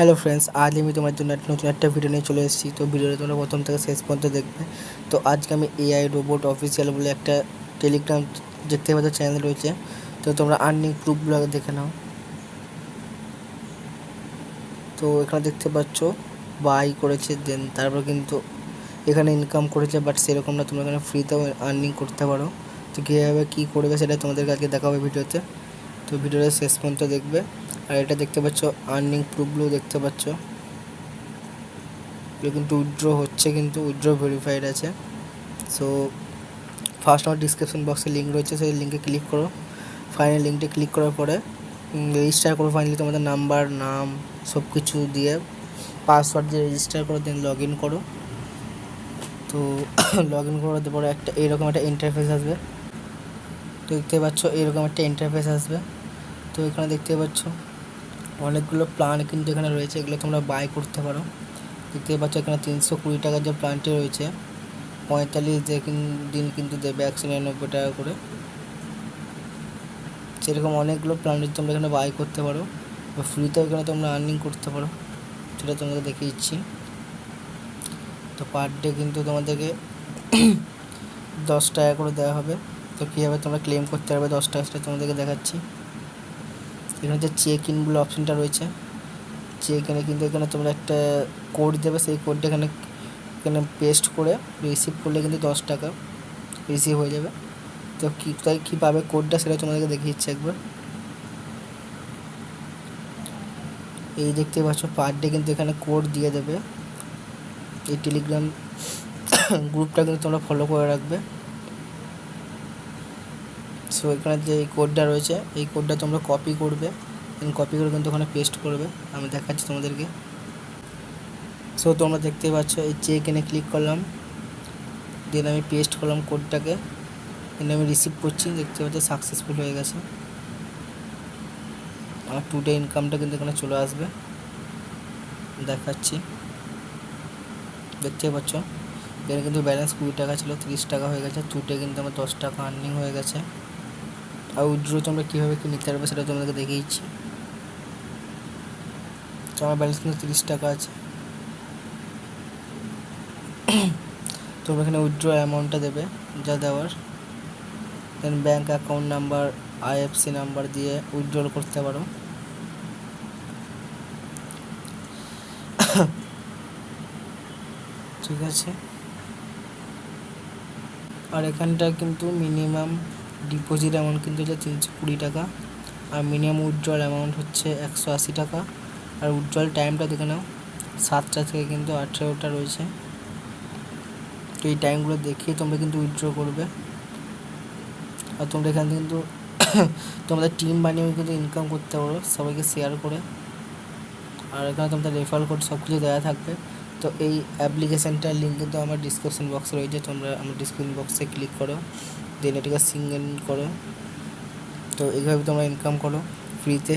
Hello friends, আজ আমি তোমার জন্য নতুন একটা ভিডিও নিয়ে চলে এসেছি। তো ভিডিওটা তোমরা প্রথম থেকে শেষ পর্যন্ত দেখবে। তো আজকে আমি এআই রোবট অফিসিয়াল বলে একটা টেলিগ্রাম দেখতে পাচ্ছ চ্যানেল রয়েছে। তো তোমরা আর্নিং প্রুফগুলো আগে দেখে নাও। তো এখানে দেখতে পাচ্ছ বাই করেছে, দেন তারপর কিন্তু এখানে ইনকাম করেছে, বাট সেরকম না, তোমরা এখানে ফ্রিতেও আর্নিং করতে পারো। তো কীভাবে কী করবে সেটা তোমাদেরকে আজকে দেখাবে ভিডিওতে। তো ভিডিওটা শেষ পর্যন্ত দেখবে। আর এটা দেখতে পাচ্ছ আর্নিং প্রুফগুলো দেখতে পাচ্ছ, এগুলো কিন্তু উইথড্র হচ্ছে, কিন্তু উইথড্র ভেরিফাইড আছে। সো ফার্স্ট আমার ডিসক্রিপশন বক্সে লিঙ্ক রয়েছে, সেই লিঙ্কে ক্লিক করো। ফাইনাল লিঙ্কটা ক্লিক করার পরে রেজিস্টার করো। ফাইনালি তোমাদের নাম্বার, নাম সব কিছু দিয়ে পাসওয়ার্ড দিয়ে রেজিস্টার করো, দেন লগ ইন করো। তো লগ ইন করার পরে একটা এইরকম একটা ইন্টারফেস আসবে। তো দেখতে পাচ্ছ এইরকম একটা ইন্টারফেস আসবে। তো এখানে দেখতে পাচ্ছ অনেকগুলো প্ল্যান কিন্তু এখানে রয়েছে, এগুলো তোমরা বাই করতে পারো। দেখতে পাচ্ছ এখানে 320 টাকার যে প্ল্যানটি রয়েছে 45 দিন কিন্তু দেবে 199 টাকা করে। সেরকম অনেকগুলো প্ল্যান তোমরা এখানে বাই করতে পারো বা ফ্রিতেও এখানে তোমরা আর্নিং করতে পারো, সেটা তোমাদের দেখিয়ে দিচ্ছি। তো পার ডে কিন্তু তোমাদেরকে 10 টাকা করে দেওয়া হবে। তো কীভাবে তোমরা ক্লেম করতে পারবে 10 টাকা সেটা তোমাদেরকে দেখাচ্ছি। এখানে যে চেক ইনগুলো অপশানটা রয়েছে, চেক ইনে কিন্তু এখানে তোমরা একটা কোড দেবে, সেই কোডটা এখানে পেস্ট করে রিসিভ করলে কিন্তু 10 টাকা রিসিভ হয়ে যাবে। তো কোথায় কী পাবে কোডটা সেটা তোমাদেরকে দেখিয়ে দিচ্ছি একবার। এই দেখতে পাচ্ছ পার ডে কিন্তু এখানে কোড দিয়ে দেবে। এই টেলিগ্রাম গ্রুপটা কিন্তু তোমরা ফলো করে রাখবে। সো এখানে যে এই কোডটা রয়েছে, এই কোডটা তোমরা কপি করবে, কপি করে কিন্তু ওখানে পেস্ট করবে। আমি দেখাচ্ছি তোমাদেরকে। সো তোমরা দেখতে পাচ্ছ এই চেক ইনে ক্লিক করলাম, দেন আমি পেস্ট করলাম কোডটাকে, দেন আমি রিসিভ করছি। দেখতে পাচ্ছ সাকসেসফুল হয়ে গেছে। আমার টুডে ইনকামটা কিন্তু এখানে চলে আসবে, দেখাচ্ছি। দেখতে পাচ্ছ এখানে কিন্তু ব্যালেন্স 20 টাকা ছিল, 30 টাকা হয়ে গেছে। টুডে কিন্তু আমার 10 টাকা আর্নিং হয়ে গেছে। আর উইথড্র তোমরা কীভাবে কী নিতে পারবে সেটা তোমাদেরকে দেখিয়ে দিচ্ছি। তো আমার ব্যালেন্স কিন্তু 30 টাকা আছে। তোমরা এখানে উইথড্র অ্যামাউন্টটা দেবে যা দেওয়ার, then bank account number, IFSC number দিয়ে উইথড্র করতে পারো। ঠিক আছে। আর এখানটা কিন্তু মিনিমাম ডিপোজিট অ্যামাউন্ট কিন্তু হচ্ছে 320 টাকা, আর মিনিমাম উইথড্রল অ্যামাউন্ট হচ্ছে 180 টাকা। আর উইথড্রল টাইমটা দেখে নাও, 7টা থেকে কিন্তু 18টা রয়েছে। তো এই টাইমগুলো দেখিয়ে তোমরা কিন্তু উইথড্র করবে। আর তোমরা এখানে কিন্তু তোমাদের টিম বানিয়েও কিন্তু ইনকাম করতে পারো, সবাইকে শেয়ার করে। আর এখানে তোমাদের রেফারেল কোড সব কিছু দেওয়া থাকবে। তো এই অ্যাপ্লিকেশানটার লিঙ্ক কিন্তু আমার ডিসক্রিপশন বক্সে রয়েছে, তোমরা আমার ডিসক্রিপশন বক্সে ক্লিক করো, দেন এটাকে সিঙ্ক ইন করো। তো এইভাবে তোমরা ইনকাম করো ফ্রিতে।